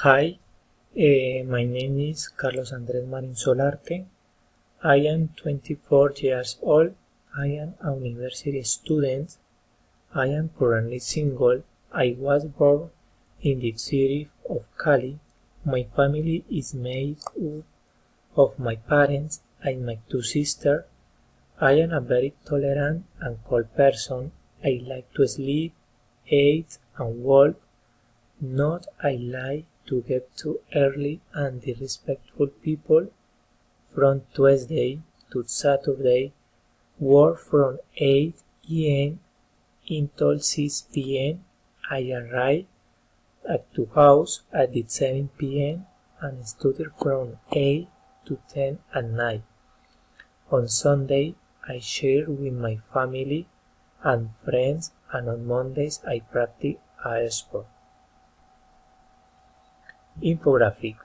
Hi, my name is Carlos Andrés Marin Solarte. I am 24 years old. I am a university student. I am currently single. I was born in the city of Cali. My family is made up of my parents and my two sisters. I am a very tolerant and cold person. I like to sleep, eat, and walk. Not I like to get too early and disrespectful people. From Tuesday to Saturday, work from 8 a.m. until 6 p.m. I arrive at the house at 7 p.m. and study from 8 to 10 at night. On Sunday, I share with my family and friends, and on Mondays I practice a sport. Infographic.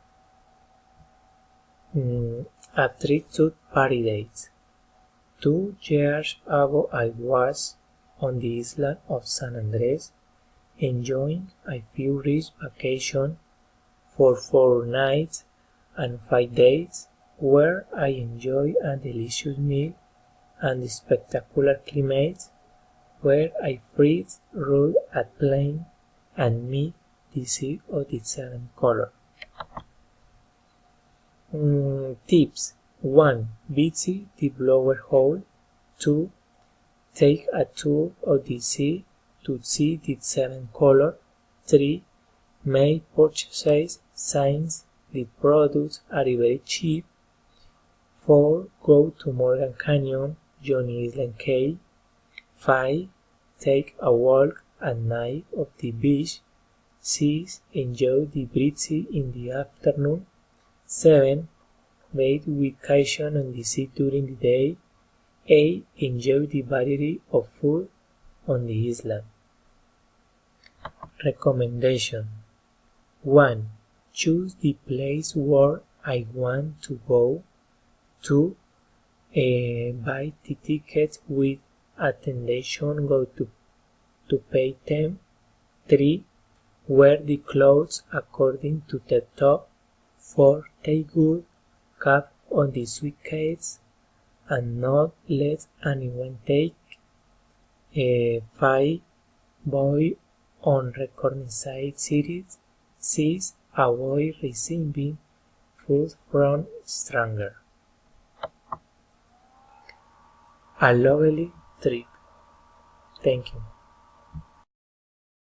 A trip to paradise. 2 years ago I was on the island of San Andrés enjoying a few rich vacation for 4 nights and 5 days where I enjoyed a delicious meal and the spectacular climate where I freeze, rode a plane and meet the sea of the seven colors. Tips. 1. Visit the blower hole. 2. Take a tour of the sea to see the seven colors. 3. Make purchases since the products are very cheap. 4. Go to Morgan Canyon, Johnny Island Cay. 5. Take a walk at night of the beach. 6. Enjoy the breeze in the afternoon. 7. Make vacation on the sea during the day. 8. Enjoy the variety of food on the island. Recommendation. 1. Choose the place where I want to go. 2. Buy the tickets with attention go to pay them. 3. Wear the clothes according to the top. 4. Take good care on the suitcase and not let anyone take. 5. Buy unrecognized cities. 6. Avoid receiving food from strangers. A lovely trip. Thank you.